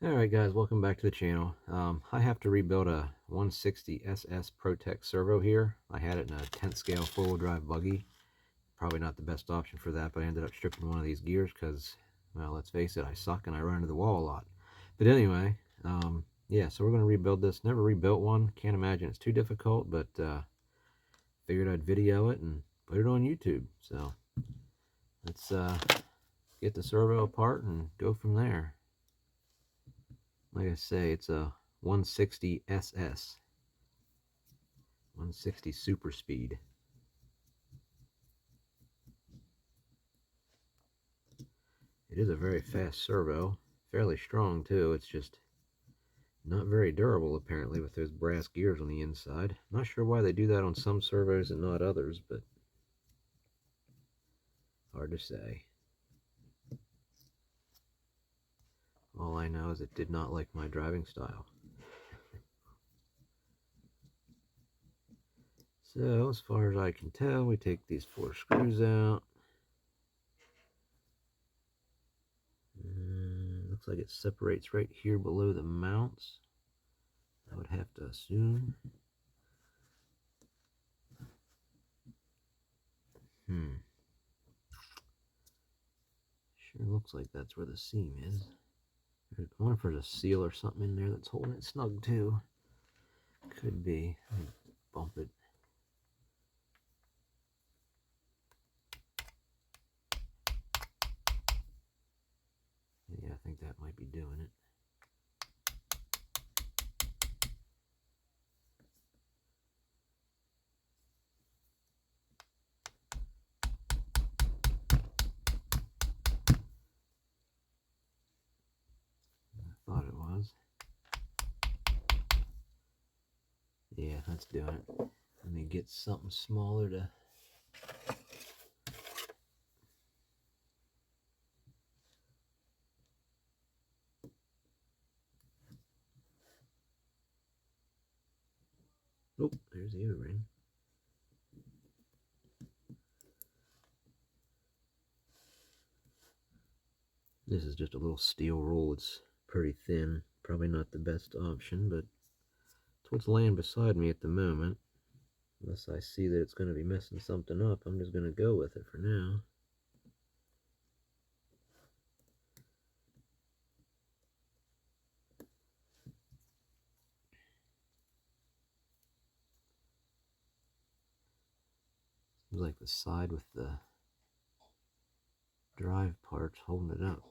Alright guys, welcome back to the channel. I have to rebuild a 160 SS Protek servo here. I had it in a 10th scale four-wheel drive buggy. Probably not the best option for that, but I ended up stripping one of these gears because, well, let's face it, I suck and I run into the wall a lot. But anyway, yeah, so we're going to rebuild this. Never rebuilt one. Can't imagine it's too difficult, but figured I'd video it and put it on YouTube. So let's get the servo apart and go from there. Like I say, it's a 160 SS, 160 super speed. It is a very fast servo, fairly strong too. It's just not very durable apparently with those brass gears on the inside. Not sure why they do that on some servos and not others, but hard to say. All I know is it did not like my driving style. So as far as I can tell, we take these 4 screws out. Looks like it separates right here below the mounts. I would have to assume. Sure looks like that's where the seam is. I wonder if there's a seal or something in there that's holding it snug too. Could be. Let me bump it. Yeah, I think that might be doing it. I thought it was. Yeah, that's doing it. Let me get something smaller to... Oh, there's the O-ring. This is just a little steel roll. It's pretty thin. Probably not the best option, but it's what's laying beside me at the moment. Unless I see that it's going to be messing something up, I'm just going to go with it for now. Seems like the side with the drive part's holding it up.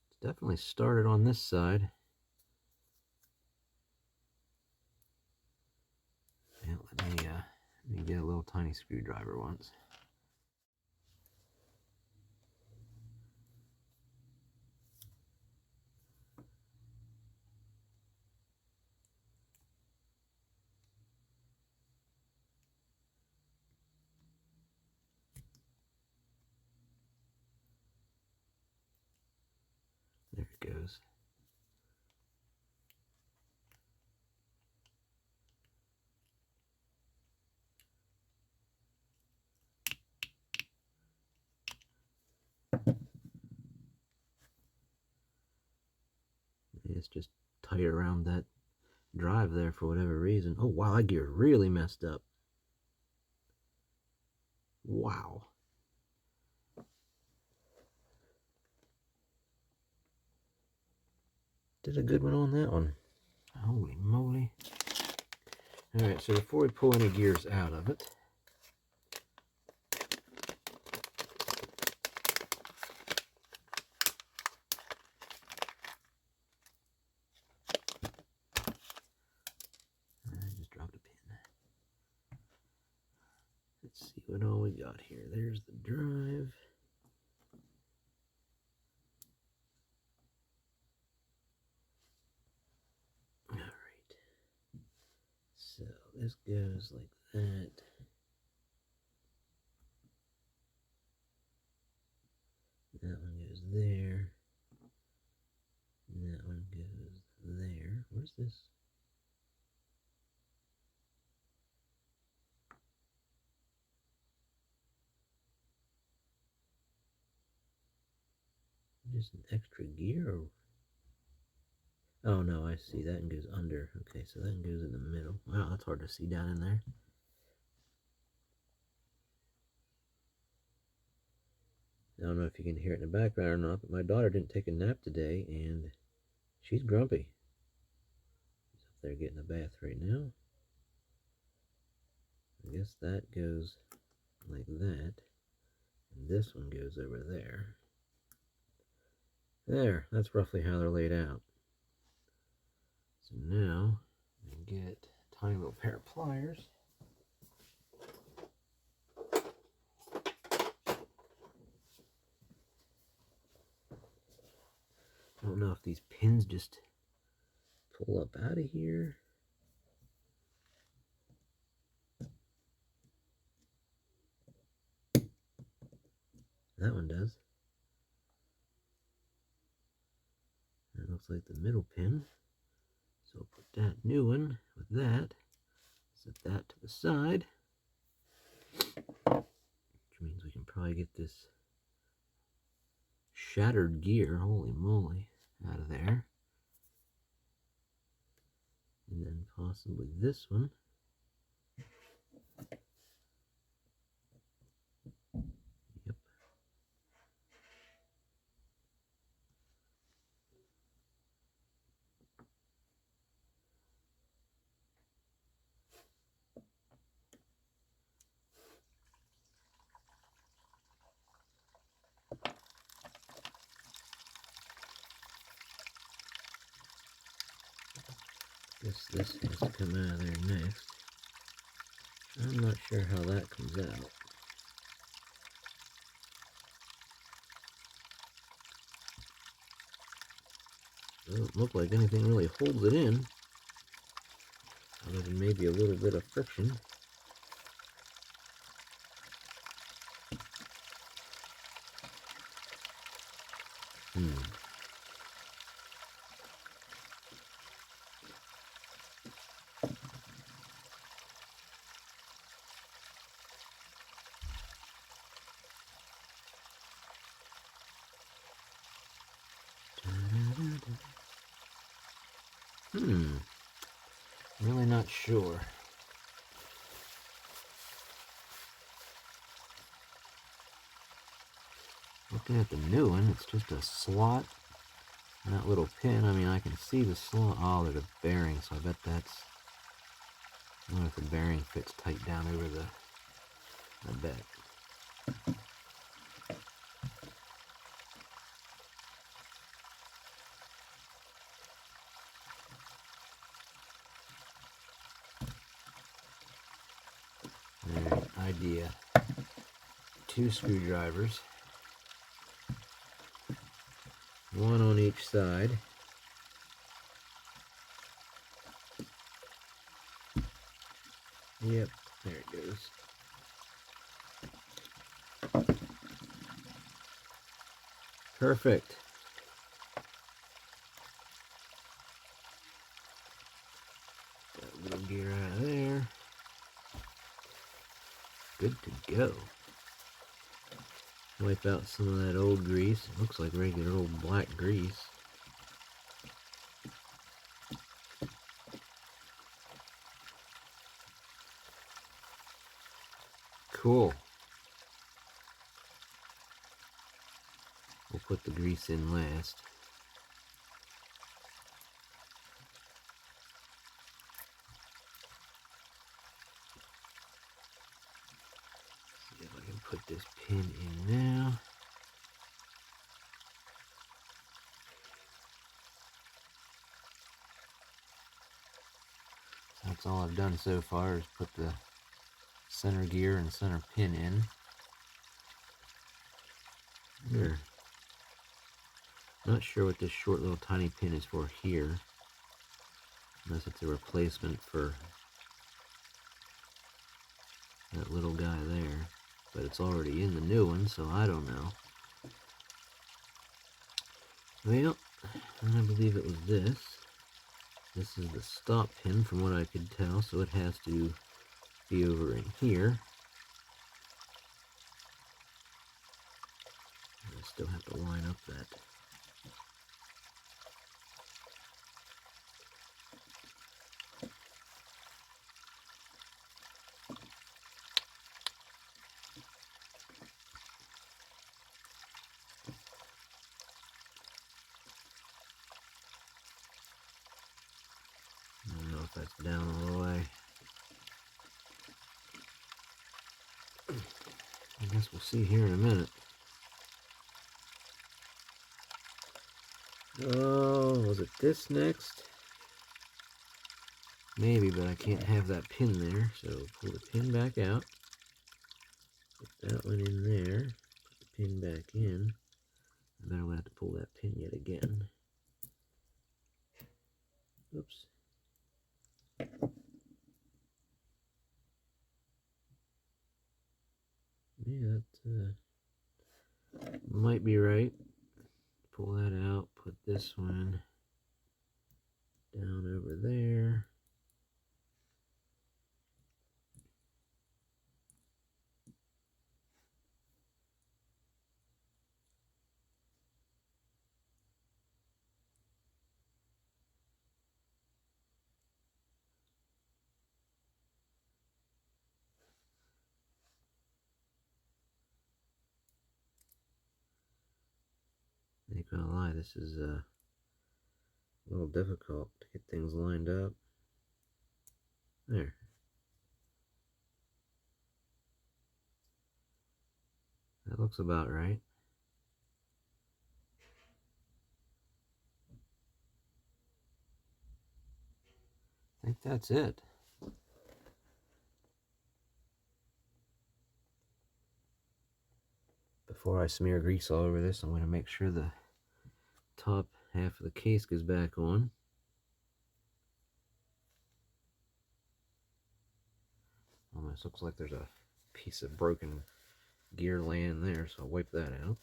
It's definitely started on this side. Yeah, let me get a little tiny screwdriver once. There it goes. It's just tight around that drive there for whatever reason. Oh wow, that gear really messed up. Wow. Did a good one on that one. Holy moly. Alright, so before we pull any gears out of it, I just dropped a pin. Let's see what all we got here. There's the drive. Alright. So this goes like that. That one goes there. And that one goes there. Where's this? just an extra gear? Or... Oh no, I see. That one goes under. Okay, so that one goes in the middle. Wow, that's hard to see down in there. I don't know if you can hear it in the background or not, but my daughter didn't take a nap today, and she's grumpy. She's up there getting a bath right now. I guess that goes like that, and this one goes over there. There, that's roughly how they're laid out. So now, I get a tiny little pair of pliers. I don't know if these pins just pull up out of here. That one does. That looks like the middle pin. So I'll put that new one with that. Set that to the side. Which means we can probably get this shattered gear, holy moly, out of there. And then possibly this one. Yep. Guess this has to come out of there next. I'm not sure how that comes out. Doesn't look like anything really holds it in, other than maybe a little bit of friction. Really not sure. Looking at the new one, it's just a slot. And that little pin, I mean, I can see the slot. Oh, there's a bearing, so I bet that's... I wonder if the bearing fits tight down over the... I bet. Alright, idea. 2 screwdrivers. 1 on each side. Yep, there it goes. Perfect. Got a little gear out of there. Good to go. Wipe out some of that old grease. It looks like regular old black grease. Cool. We'll put the grease in last. See if I can put this pin in now. That's all I've done so far is put the center gear and center pin in. There. Not sure what this short little tiny pin is for here, unless it's a replacement for that little guy there, but it's already in the new one, so I don't know. Well, I believe it was this. This is the stop pin from what I could tell, so it has to be over in here. I still have to line up that guess we'll see here in a minute. Oh, was it this next? Maybe, but I can't have that pin there, so pull the pin back out. Put that one in there. Put the pin back in. And then I'll have to pull that pin yet again. Oops. Yeah, that might be right. Pull that out, put this one down over there. I ain't gonna lie, this is a little difficult to get things lined up. There. That looks about right. I think that's it. Before I smear grease all over this, I'm going to make sure the top half of the case goes back on. Almost looks like there's a piece of broken gear laying there, so I'll wipe that out.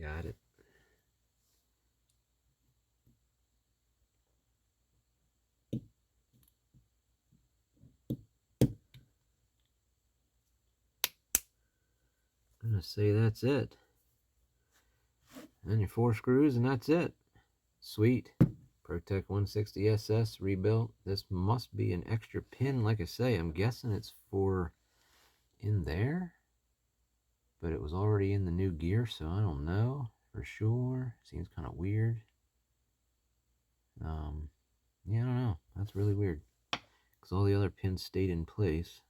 Got it. I'm going to say that's it. And your 4 screws, and that's it. Sweet. Protek 160 SS rebuilt. This must be an extra pin. Like I say, I'm guessing it's for in there, but it was already in the new gear, so I don't know for sure. Seems kind of weird. Yeah, I don't know. That's really weird because all the other pins stayed in place.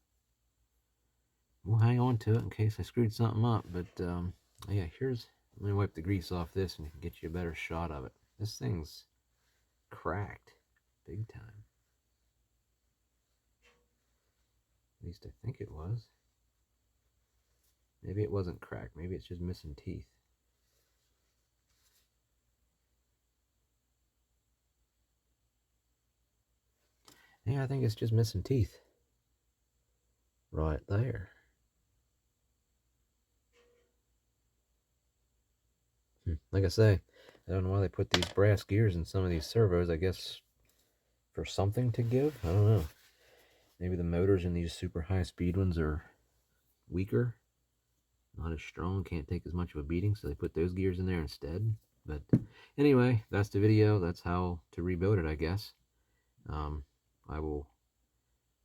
We'll hang on to it in case I screwed something up, but yeah, let me wipe the grease off this and get you a better shot of it. This thing's cracked big time. At least I think it was. Maybe it wasn't cracked. Maybe it's just missing teeth. Yeah, I think it's just missing teeth. Right there. Like I say, I don't know why they put these brass gears in some of these servos. I guess for something to give? I don't know. Maybe the motors in these super high speed ones are weaker. Not as strong, can't take as much of a beating, so they put those gears in there instead. But anyway, that's the video. That's how to rebuild it, I guess. I will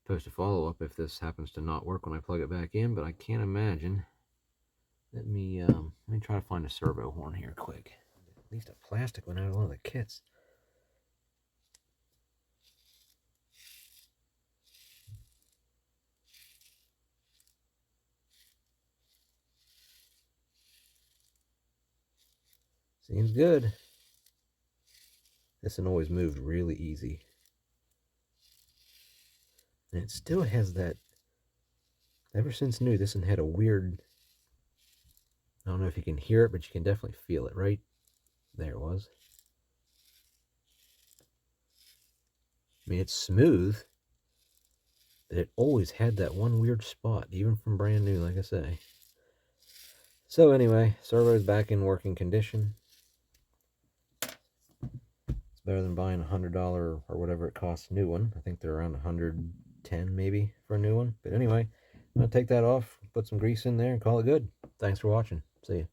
post a follow-up if this happens to not work when I plug it back in, but I can't imagine. Let me try to find a servo horn here quick. At least a plastic one out of one of the kits. Seems good. This one always moved really easy. And it still has that, ever since new, this one had a weird, I don't know if you can hear it, but you can definitely feel it, right? There it was. I mean, it's smooth, but it always had that one weird spot, even from brand new, like I say. So anyway, servo's back in working condition. It's better than buying $100 or whatever it costs new one. I think they're around 110 maybe for a new one. But anyway, I'm going to take that off, put some grease in there, and call it good. Thanks for watching. See ya.